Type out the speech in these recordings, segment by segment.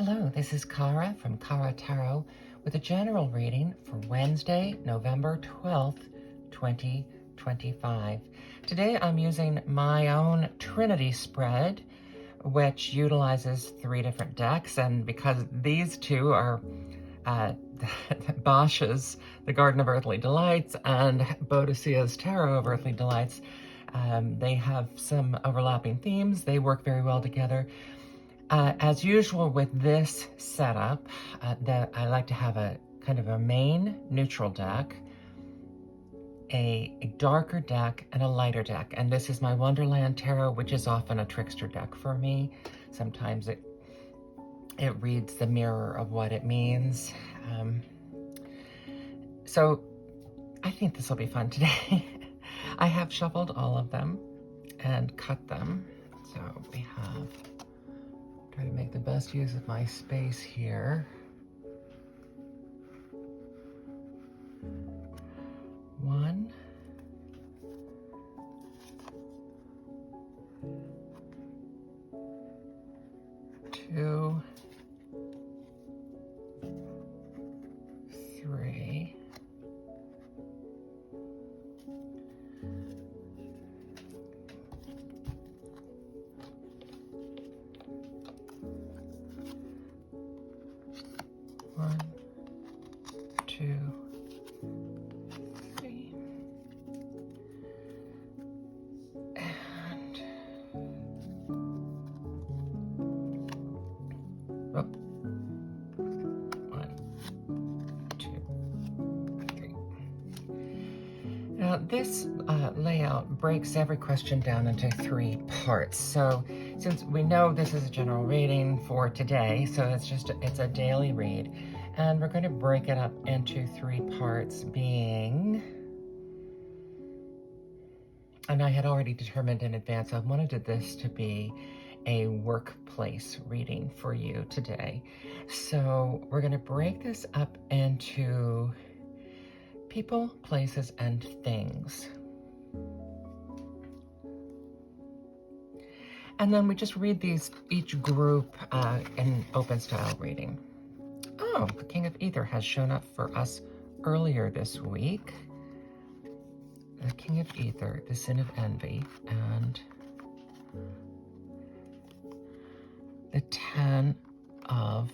Hello, this is Kara from Kara Tarot with a general reading for Wednesday, November 12th, 2025. Today I'm using my own Trinity Spread, which utilizes 3 different decks, and because these two are Bosch's The Garden of Earthly Delights and Boadicea's Tarot of Earthly Delights, they have some overlapping themes. They work very well together. As usual with this setup, I like to have a kind of a main neutral deck, a darker deck, and a lighter deck. And this is my Wonderland Tarot, which is often a trickster deck for me. Sometimes it reads the mirror of what it means. So I think this will be fun today. I have shuffled all of them and cut them. So we have... Try to make the best use of my space here. 1, 2, 3. 1, 2, 3, and oh, 1, 2, 3. Now this layout breaks every question down into 3 parts. So since we know this is a general reading for today, so it's a daily read, and we're going to break it up into 3 parts, being, and I had already determined in advance I wanted this to be a workplace reading for you today. So we're going to break this up into people, places, and things. And then we just read these, each group in open style reading. Oh, the King of Ether has shown up for us earlier this week. The King of Ether, the Sin of Envy, and the 10 of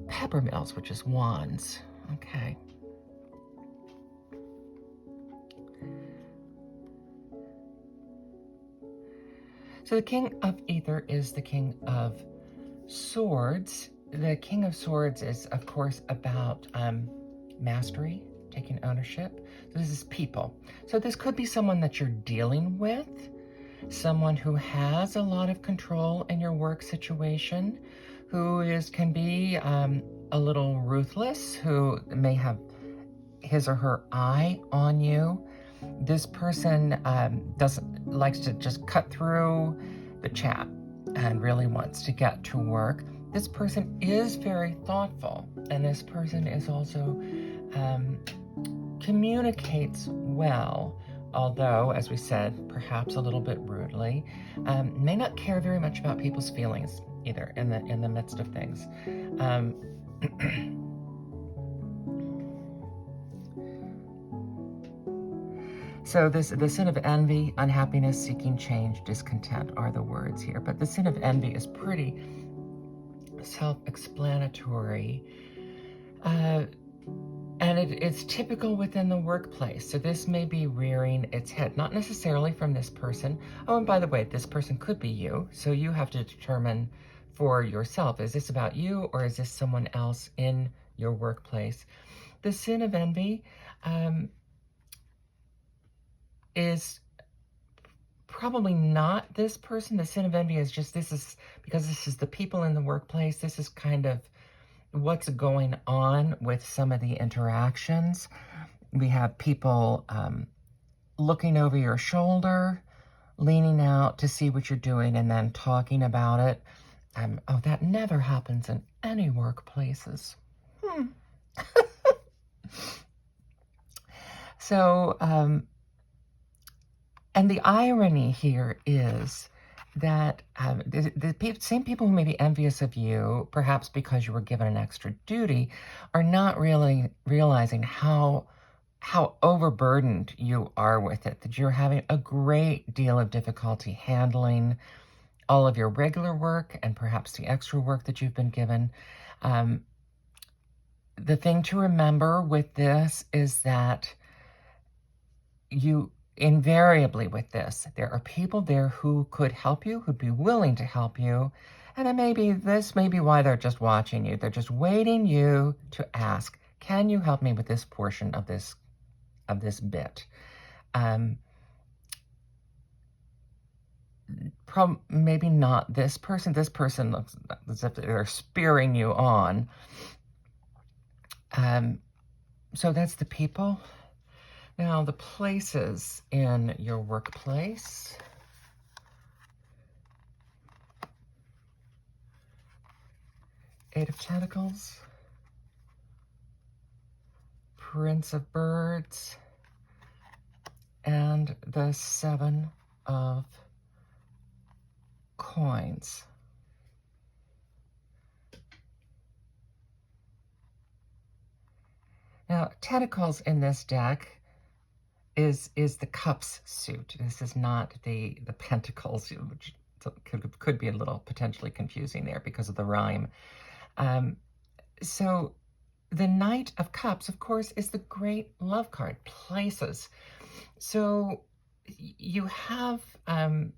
Peppermills, which is Wands. Okay. So the King of Ether is the King of Swords. The King of Swords is, of course, about mastery, taking ownership. So this is people. So this could be someone that you're dealing with, someone who has a lot of control in your work situation, who can be a little ruthless, who may have his or her eye on you. This person likes to just cut through the chat and really wants to get to work. This person is very thoughtful, and this person is also communicates well, although, as we said, perhaps a little bit rudely. May not care very much about people's feelings either in the midst of things. So the sin of envy, unhappiness, seeking change, discontent are the words here. But the sin of envy is pretty self-explanatory. And it's typical within the workplace. So this may be rearing its head, not necessarily from this person. Oh, and by the way, this person could be you. So you have to determine for yourself, is this about you or is this someone else in your workplace? The sin of envy, is probably not this person. The sin of envy is just, because this is the people in the workplace. This is kind of what's going on with some of the interactions. We have people looking over your shoulder, leaning out to see what you're doing, and then talking about it. Oh, that never happens in any workplaces. So, and the irony here is that the same people who may be envious of you, perhaps because you were given an extra duty, are not really realizing how overburdened you are with it, that you're having a great deal of difficulty handling all of your regular work and perhaps the extra work that you've been given. The thing to remember with this is that you invariably with this, there are people there who could help you, who'd be willing to help you. And this may be why they're just watching you. They're just waiting you to ask, can you help me with this portion of this bit? Maybe not this person. This person looks as if they're spearing you on. So that's the people. Now, the places in your workplace. Eight of Pentacles. Prince of Birds. And the Seven of Coins. Now, Tentacles in this deck is the Cups suit. This is not the Pentacles, which could be a little potentially confusing there because of the rhyme. So the Knight of Cups, of course, is the great love card, places. So you have a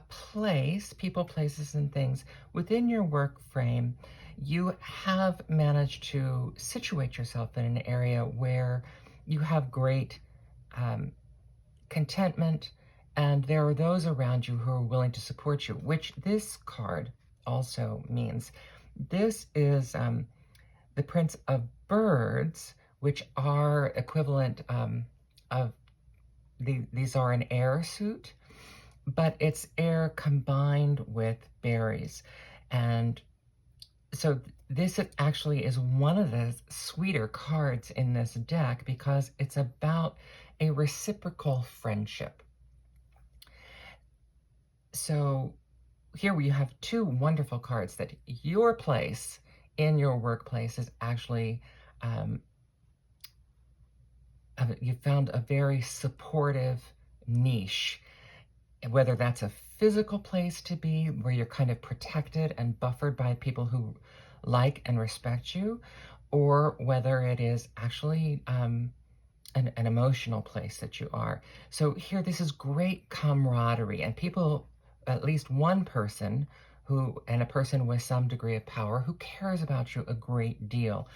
place, people, places, and things within your work frame. You have managed to situate yourself in an area where you have great contentment, and there are those around you who are willing to support you, which this card also means. This is the Prince of Birds, which are equivalent of these are an air suit, but it's air combined with berries. And so this actually is one of the sweeter cards in this deck because it's about a reciprocal friendship. So here we have two wonderful cards that your place in your workplace is actually, you found a very supportive niche, whether that's a physical place to be where you're kind of protected and buffered by people who like and respect you, or whether it is actually an emotional place that you are. So here, this is great camaraderie, and people, at least one person and a person with some degree of power who cares about you a great deal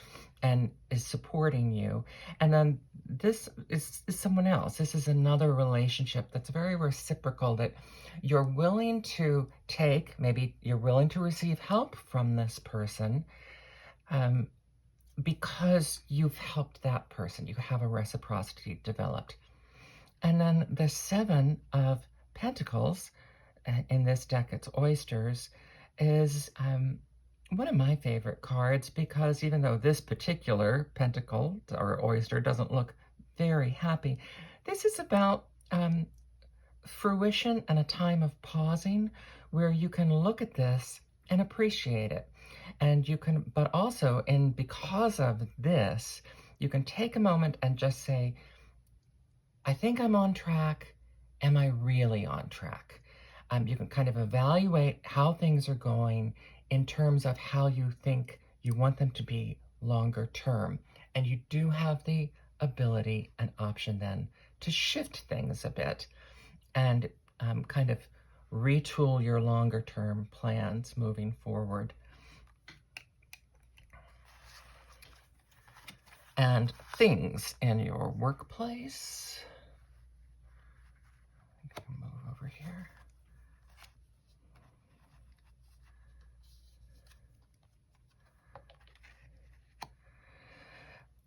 and is supporting you. And then this is someone else. This is another relationship that's very reciprocal, that you're willing to take, maybe you're willing to receive help from this person because you've helped that person. You have a reciprocity developed. And then the Seven of Pentacles, in this deck it's oysters, is one of my favorite cards, because even though this particular pentacle or oyster doesn't look very happy, this is about fruition and a time of pausing where you can look at this and appreciate it. And you can, but also, because of this, you can take a moment and just say, I think I'm on track. Am I really on track? You can kind of evaluate how things are going in terms of how you think you want them to be longer term. And you do have the ability and option then to shift things a bit and kind of retool your longer term plans moving forward. And things in your workplace. Move over here.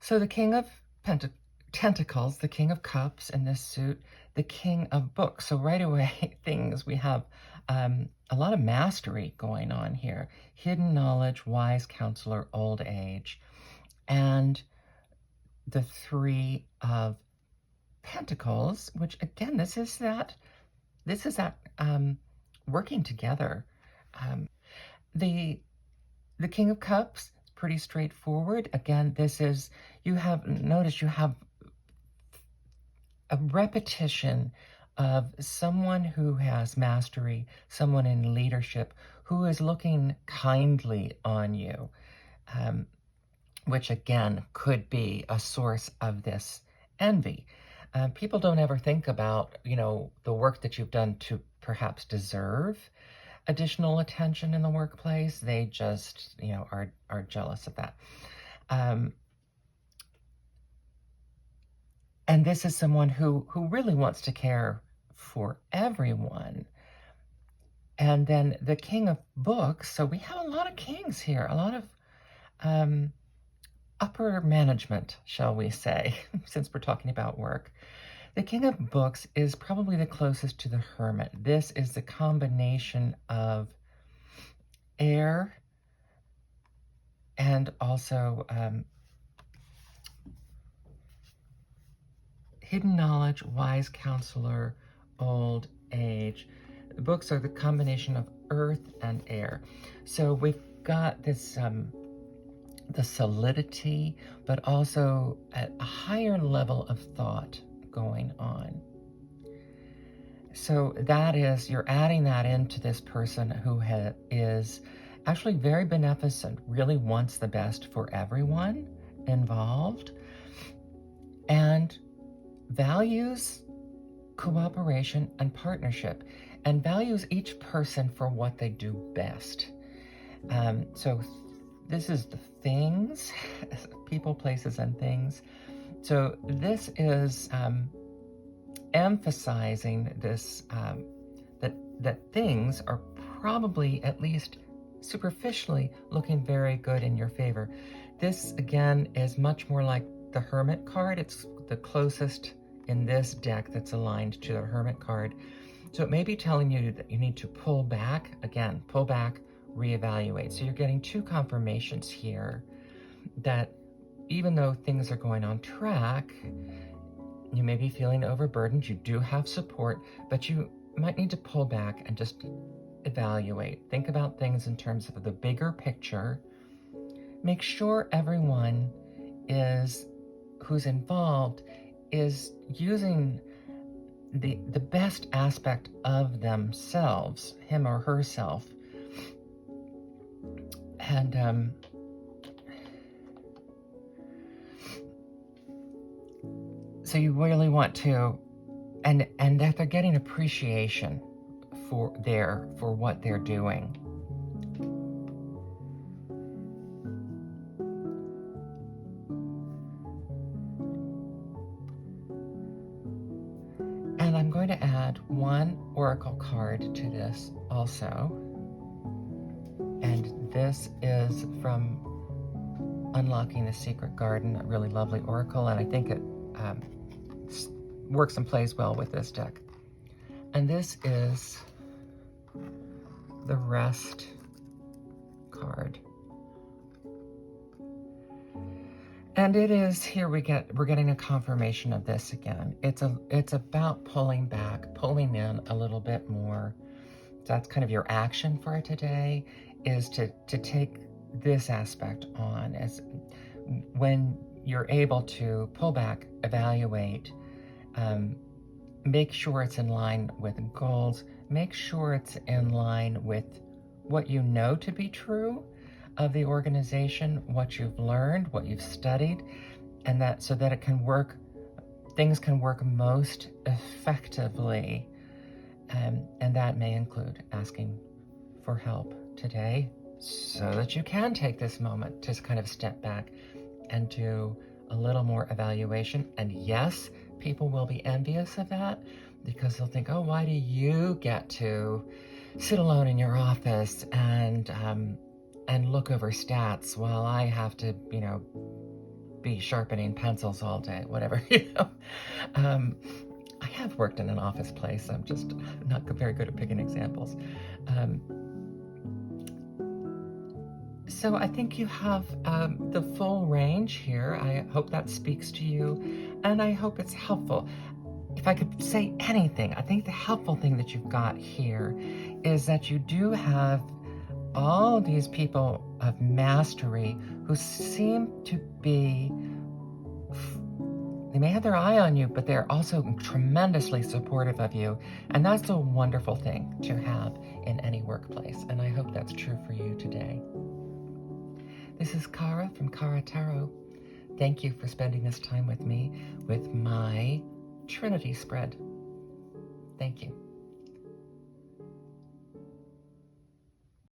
So the King of Tentacles, the King of Cups in this suit, the King of Books. So right away, things, we have a lot of mastery going on here. Hidden knowledge, wise counselor, old age. And the Three of Pentacles, which again, this is this is that working together. Um, the King of Cups is pretty straightforward. Again, this is, you have a repetition of someone who has mastery, someone in leadership who is looking kindly on you, which again could be a source of this envy. People don't ever think about, the work that you've done to perhaps deserve additional attention in the workplace. They just, are jealous of that. And this is someone who really wants to care for everyone. And then the King of Books, so we have a lot of kings here, a lot of upper management, shall we say, since we're talking about work. The King of Books is probably the closest to the Hermit. This is the combination of air and also hidden knowledge, wise counselor, old age. The books are the combination of earth and air. So we've got this, the solidity, but also a higher level of thought going on. So that is, you're adding that into this person who is actually very beneficent, really wants the best for everyone involved, and values cooperation and partnership, and values each person for what they do best. So this is the things, people, places, and things. So this is emphasizing this, that things are probably, at least superficially, looking very good in your favor. This, again, is much more like the Hermit card. It's the closest in this deck that's aligned to the Hermit card. So it may be telling you that you need to pull back, again, pull back, reevaluate. So you're getting two confirmations here that even though things are going on track, you may be feeling overburdened, you do have support, but you might need to pull back and just evaluate. Think about things in terms of the bigger picture. Make sure everyone who's involved is using the best aspect of themselves, him or herself. And so you really want to, and that they're getting appreciation for what they're doing. And I'm going to add one oracle card to this also. And this is from Unlocking the Secret Garden, a really lovely oracle, and I think it works and plays well with this deck. And this is the Rest card. And it is, here we're getting a confirmation of this again. It's about pulling back, pulling in a little bit more. That's kind of your action for today, is to take this aspect on, as when you're able to pull back, evaluate, make sure it's in line with goals, make sure it's in line with what you know to be true of the organization, what you've learned, what you've studied, and that so that it can work, things can work most effectively. And that may include asking for help today so that you can take this moment to kind of step back and do a little more evaluation. And yes, people will be envious of that because they'll think, oh, why do you get to sit alone in your office and look over stats while I have to, be sharpening pencils all day, whatever, I have worked in an office place. I'm just not very good at picking examples. So I think you have the full range here. I hope that speaks to you, and I hope it's helpful. if I could say anything, I think the helpful thing that you've got here is that you do have all these people of mastery who seem to be, they may have their eye on you, but they're also tremendously supportive of you. And that's a wonderful thing to have in any workplace. And I hope that's true for you today. This is Cara from Cara Tarot. Thank you for spending this time with me with my Trinity Spread. Thank you.